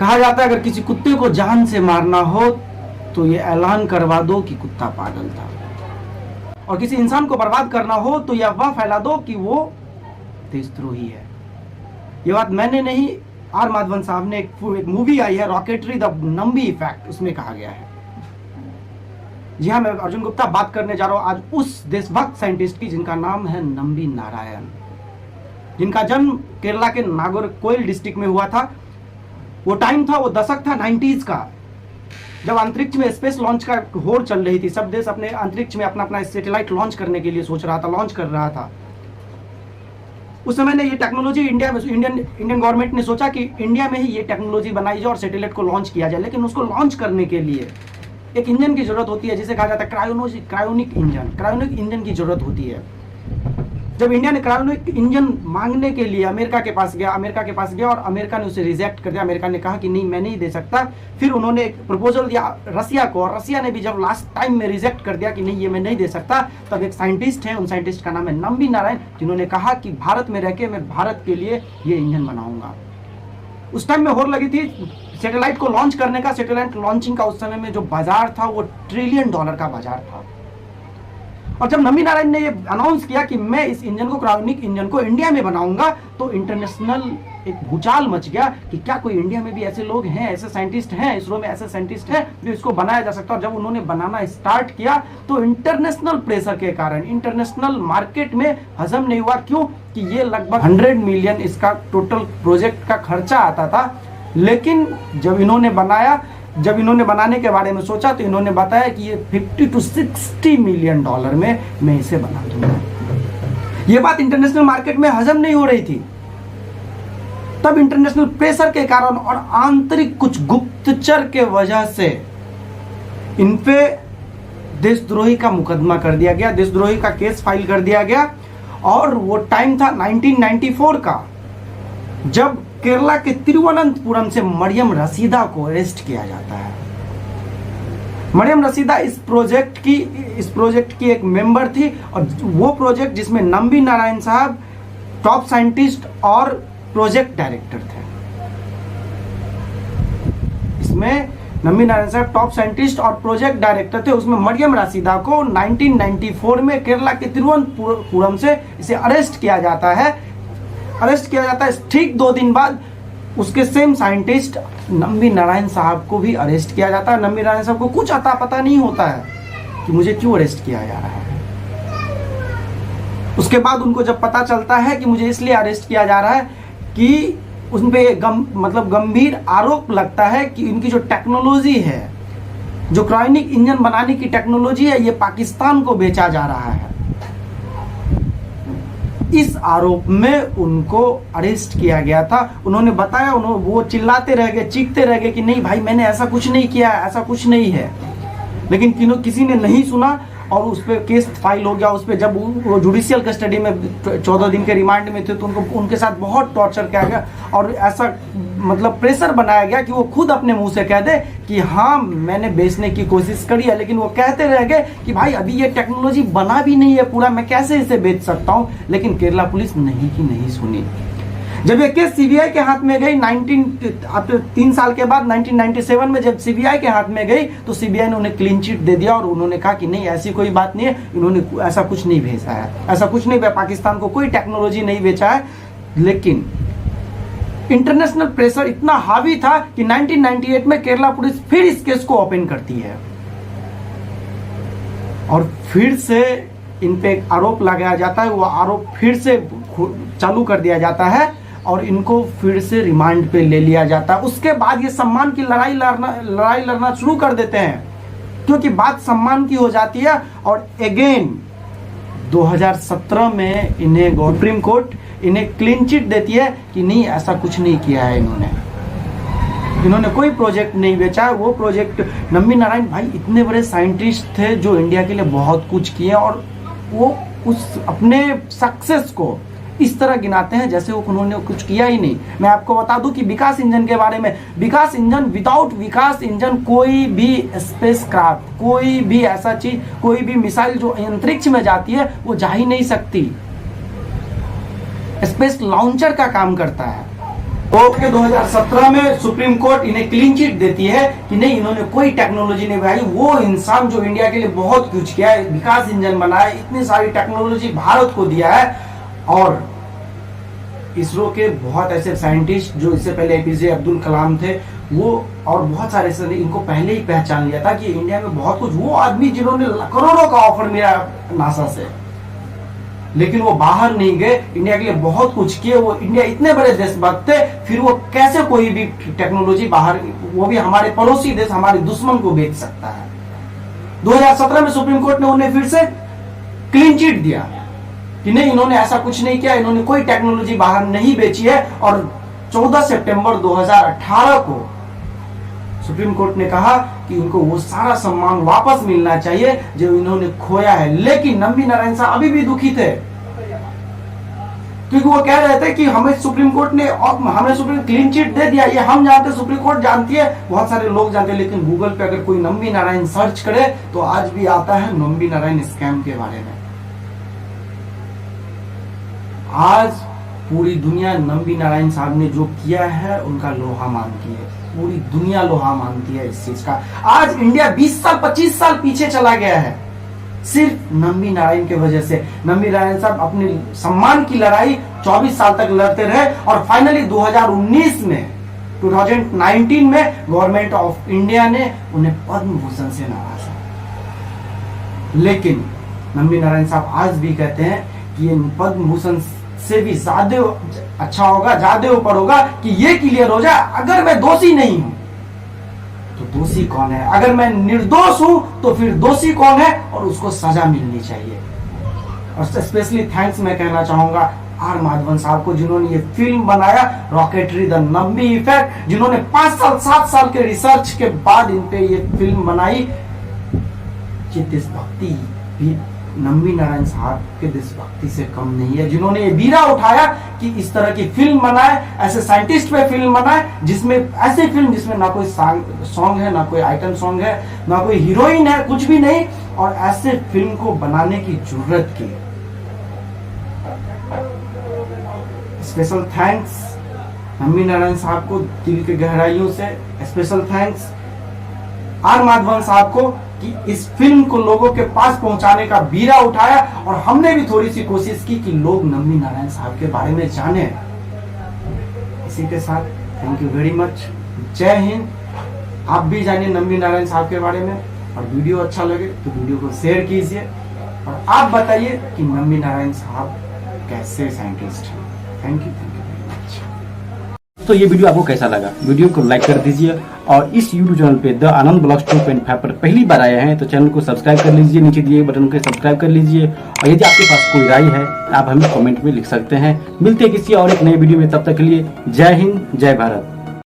कहा जाता है अगर किसी कुत्ते को जान से मारना हो तो ये ऐलान करवा दो कि कुत्ता पागल था, और किसी इंसान को बर्बाद करना हो तो यह अफवाह फैला दो कि वो देशद्रोही है। ये बात मैंने नहीं, आर माधवन साहब ने एक मूवी आई है रॉकेटरी द नंबी इफेक्ट, उसमें कहा गया है। जी हाँ, मैं अर्जुन गुप्ता बात करने जा रहा हूं आज उस देशभक्त साइंटिस्ट की जिनका नाम है नंबी नारायण, जिनका जन्म केरला के नागरकोइल डिस्ट्रिक्ट में हुआ था। वो टाइम था, वो दशक था 90s का, जब अंतरिक्ष में स्पेस लॉन्च का होड़ चल रही थी। सब देश अपने अंतरिक्ष में अपना अपना सैटेलाइट लॉन्च करने के लिए सोच रहा था, लॉन्च कर रहा था। उस समय ने ये टेक्नोलॉजी इंडिया में, इंडियन गवर्नमेंट ने सोचा कि इंडिया में ही ये टेक्नोलॉजी बनाई जाए और सैटेलाइट को लॉन्च किया जाए। लेकिन उसको लॉन्च करने के लिए एक इंजन की जरूरत होती है, जिसे कहा जाता है क्रायोनिक इंजन की जरूरत होती है। जब इंडिया ने क्रायोनिक इंजन मांगने के लिए अमेरिका के पास गया और अमेरिका ने उसे रिजेक्ट कर दिया। अमेरिका ने कहा कि नहीं, मैं नहीं दे सकता। फिर उन्होंने एक प्रपोजल दिया रसिया को, और रसिया ने भी जब लास्ट टाइम में रिजेक्ट कर दिया कि नहीं, ये मैं नहीं दे सकता, तब एक साइंटिस्ट है, उन साइंटिस्ट का नाम है नंबी नारायण, जिन्होंने कहा कि भारत में रहकर मैं भारत के लिए ये इंजन बनाऊंगा। उस टाइम में होड़ लगी थी सैटेलाइट को लॉन्च करने का। सैटेलाइट लॉन्चिंग का उस समय में जो बाजार था वो $1 ट्रिलियन का बाजार था। और जब नंबी नारायण ने ये अनाउंस किया कि मैं इस इंजन को, क्रायोनिक इंजन को इंडिया में बनाऊंगा, तो इंटरनेशनल एक भूचाल मच गया कि क्या कोई इंडिया में भी ऐसे लोग हैं, ऐसे साइंटिस्ट हैं, इसरो में ऐसे साइंटिस्ट हैं जो इसको बनाया जा सकता है। और जब उन्होंने बनाना स्टार्ट किया तो इंटरनेशनल प्रेशर के कारण इंटरनेशनल मार्केट में हजम नहीं हुआ। क्यों? कि ये लगभग 100 मिलियन इसका टोटल प्रोजेक्ट का खर्चा आता था। लेकिन जब इन्होंने बनाने के बारे में सोचा तो इन्होंने बताया कि ये $50 to $60 मिलियन में मैं इसे बना दूंगा। ये बात इंटरनेशनल मार्केट में हजम नहीं हो रही थी। तब इंटरनेशनल प्रेशर के कारण और आंतरिक कुछ गुप्तचर के वजह से इन पे देशद्रोही का मुकदमा कर दिया गया, देशद्रोही का केस फाइल कर दिया गया। और वो टाइम था 1994 का, जब केरला के तिरुवनंतपुरम से मरियम रशीदा को अरेस्ट किया जाता है। मरियम रशीदा इस प्रोजेक्ट की एक मेंबर थी, और वो प्रोजेक्ट जिसमें नंबी नारायण साहब टॉप साइंटिस्ट और प्रोजेक्ट डायरेक्टर थे। इसमें नंबी नारायण साहब टॉप साइंटिस्ट और प्रोजेक्ट डायरेक्टर थे। उसमें मरियम रशीदा को 1994 में केरला के तिरुवनंतपुरम से इसे अरेस्ट किया जाता है। ठीक 2 दिन बाद उसके सेम साइंटिस्ट नंबी नारायण साहब को भी अरेस्ट किया जाता है। नंबी नारायण साहब को कुछ अता पता नहीं होता है कि मुझे क्यों अरेस्ट किया जा रहा है। उसके बाद उनको जब पता चलता है कि मुझे इसलिए अरेस्ट किया जा रहा है कि उनपे गंभीर आरोप लगता है कि इनकी जो टेक्नोलॉजी है, जो क्रायोनिक इंजन बनाने की टेक्नोलॉजी है, ये पाकिस्तान को बेचा जा रहा है। इस आरोप में उनको अरेस्ट किया गया था। उन्होंने बताया, वो चिल्लाते रह गए, चीखते रह गए कि नहीं भाई, मैंने ऐसा कुछ नहीं किया, ऐसा कुछ नहीं है। लेकिन किसी ने नहीं सुना और उस पर केस फाइल हो गया। उस पर जब वो जुडिशियल कस्टडी में 14 दिन के रिमांड में थे तो उनके साथ बहुत टॉर्चर किया गया और ऐसा प्रेशर बनाया गया कि वो खुद अपने मुंह से कह दे कि हाँ, मैंने बेचने की कोशिश करी है। लेकिन वो कहते रह गए कि भाई अभी ये टेक्नोलॉजी बना भी नहीं है पूरा, मैं कैसे इसे बेच सकता हूँ। लेकिन केरला पुलिस नहीं सुनी। जब ये केस सीबीआई के हाथ में गई 3 साल के बाद 1997 में जब सीबीआई के हाथ में गई तो सीबीआई ने उन्हें क्लीन चिट दे दिया और उन्होंने कहा कि नहीं, ऐसी कोई बात नहीं है, इन्होंने ऐसा कुछ नहीं भेजा है, ऐसा कुछ नहीं, पाकिस्तान को कोई टेक्नोलॉजी नहीं बेचा है। लेकिन इंटरनेशनल प्रेशर इतना हावी था कि 1998 में केरला पुलिस फिर इस केस को ओपन करती है और फिर से इन पे आरोप लगाया जाता है। वो आरोप फिर से चालू कर दिया जाता है और इनको फिर से रिमांड पे ले लिया जाता है। उसके बाद ये सम्मान की लड़ाई लड़ना शुरू कर देते हैं, क्योंकि बात सम्मान की हो जाती है। और अगेन 2017 में इन्हें सुप्रीम कोर्ट इन्हें क्लीन चिट देती है कि नहीं, ऐसा कुछ नहीं किया है इन्होंने कोई प्रोजेक्ट नहीं बेचा है। वो प्रोजेक्ट नंबी नारायण भाई इतने बड़े साइंटिस्ट थे जो इंडिया के लिए बहुत कुछ किए और वो उस अपने सक्सेस को इस तरह गिनाते हैं जैसे वो उन्होंने कुछ किया ही नहीं। मैं आपको बता दूं कि विकास इंजन के बारे में, विकास इंजन, विदाउट विकास इंजन कोई भी स्पेसक्राफ्ट, कोई भी ऐसा चीज, कोई भी मिसाइल जो अंतरिक्ष में जाती है वो जा ही नहीं सकती। स्पेस लॉन्चर का काम करता है। तो 2017 में सुप्रीम कोर्ट इन्हें क्लीन चिट देती है कि नहीं, इन्होंने कोई टेक्नोलॉजी नहीं बनाई। वो इंसान जो इंडिया के लिए बहुत कुछ किया है, विकास इंजन बनाया, इतनी सारी टेक्नोलॉजी भारत को दिया है, और इसरो के बहुत ऐसे साइंटिस्ट जो इससे पहले एपीजे अब्दुल कलाम थे, वो और बहुत सारे ऐसे इनको पहले ही पहचान लिया था कि इंडिया में बहुत कुछ, वो आदमी जिन्होंने करोड़ों का ऑफर मिला नासा से, लेकिन वो बाहर नहीं गए, इंडिया के लिए बहुत कुछ किए। वो इंडिया इतने बड़े देशभक्त थे, फिर वो कैसे कोई भी टेक्नोलॉजी बाहर, वो भी हमारे पड़ोसी देश, हमारे दुश्मन को बेच सकता है। 2017 में सुप्रीम कोर्ट ने उन्हें फिर से क्लीन चिट दिया कि नहीं, इन्होंने ऐसा कुछ नहीं किया, इन्होंने कोई टेक्नोलॉजी बाहर नहीं बेची है। और 14 सितंबर 2018 को सुप्रीम कोर्ट ने कहा कि इनको वो सारा सम्मान वापस मिलना चाहिए जो इन्होंने खोया है। लेकिन नंबी नारायण साहब अभी भी दुखी थे, क्योंकि वो कह रहे थे कि हमें सुप्रीम कोर्ट ने क्लीन चिट दे दिया, ये हम जानते, सुप्रीम कोर्ट जानती है, बहुत सारे लोग जानते हैं, लेकिन गूगल पे अगर कोई नंबी नारायण सर्च करे तो आज भी आता है नंबी नारायण स्कैम के बारे में। आज पूरी दुनिया नंबी नारायण साहब ने जो किया है उनका लोहा मानती है, पूरी दुनिया लोहा मानती है इस चीज का। आज इंडिया 20 साल 25 साल पीछे चला गया है सिर्फ नंबी नारायण की वजह से। नंबी नारायण साहब अपने सम्मान की लड़ाई 24 साल तक लड़ते रहे, और फाइनली 2019 में गवर्नमेंट ऑफ इंडिया ने उन्हें पद्म भूषण से नवाजा। लेकिन नंबी नारायण साहब आज भी कहते हैं कि ये पद्म भूषण से भी ज्यादा अच्छा होगा, ज्यादा ऊपर होगा कि ये क्लियर हो जाए, अगर मैं दोषी नहीं हूं तो दोषी कौन है, अगर मैं निर्दोष हूं तो फिर दोषी कौन है, और उसको सजा मिलनी चाहिए। और स्पेशली थैंक्स मैं कहना चाहूंगा आर माधवन साहब को, जिन्होंने ये फिल्म बनाया रॉकेटरी द नंबी इफेक्ट, जिन्होंने 5 साल 7 साल के रिसर्च के बाद इन पे ये फिल्म बनाई। ये देशभक्ति भी नंबी नारायण साहब के देशभक्ति से कम नहीं है, जिन्होंने ये बीड़ा उठाया कि इस तरह की फिल्म बनाए, ऐसे साइंटिस्ट पे फिल्म बनाए, जिसमें ऐसे फिल्म जिसमें ना कोई सॉन्ग है, ना कोई आइटम सॉन्ग है, ना कोई हीरोइन है, कुछ भी नहीं, और ऐसे फिल्म को बनाने की जरूरत की। स्पेशल थैंक्स नंबी नारायण साहब को दिल के गहराइयों से, स्पेशल थैंक्स आर माधवन साहब को कि इस फिल्म को लोगों के पास पहुंचाने का बीड़ा उठाया, और हमने भी थोड़ी सी कोशिश की कि लोग नंबी नारायण साहब के बारे में जाने। इसी के साथ थैंक यू वेरी मच, जय हिंद। आप भी जानिए नंबी नारायण साहब के बारे में, और वीडियो अच्छा लगे तो वीडियो को शेयर कीजिए, और आप बताइए कि नंबी नारायण साहब कैसे साइंटिस्ट हैं। Thank you very much. तो ये वीडियो आपको कैसा लगा, वीडियो को लाइक कर दीजिए, और इस YouTube चैनल पे द आनंद ब्लॉग्स 2.5 पर पहली बार आए हैं तो चैनल को सब्सक्राइब कर लीजिए, नीचे दिए बटन को सब्सक्राइब कर लीजिए, और यदि आपके पास कोई राय है आप हमें कमेंट में लिख सकते हैं। मिलते हैं किसी और एक नए वीडियो में, तब तक के लिए जय हिंद, जय भारत।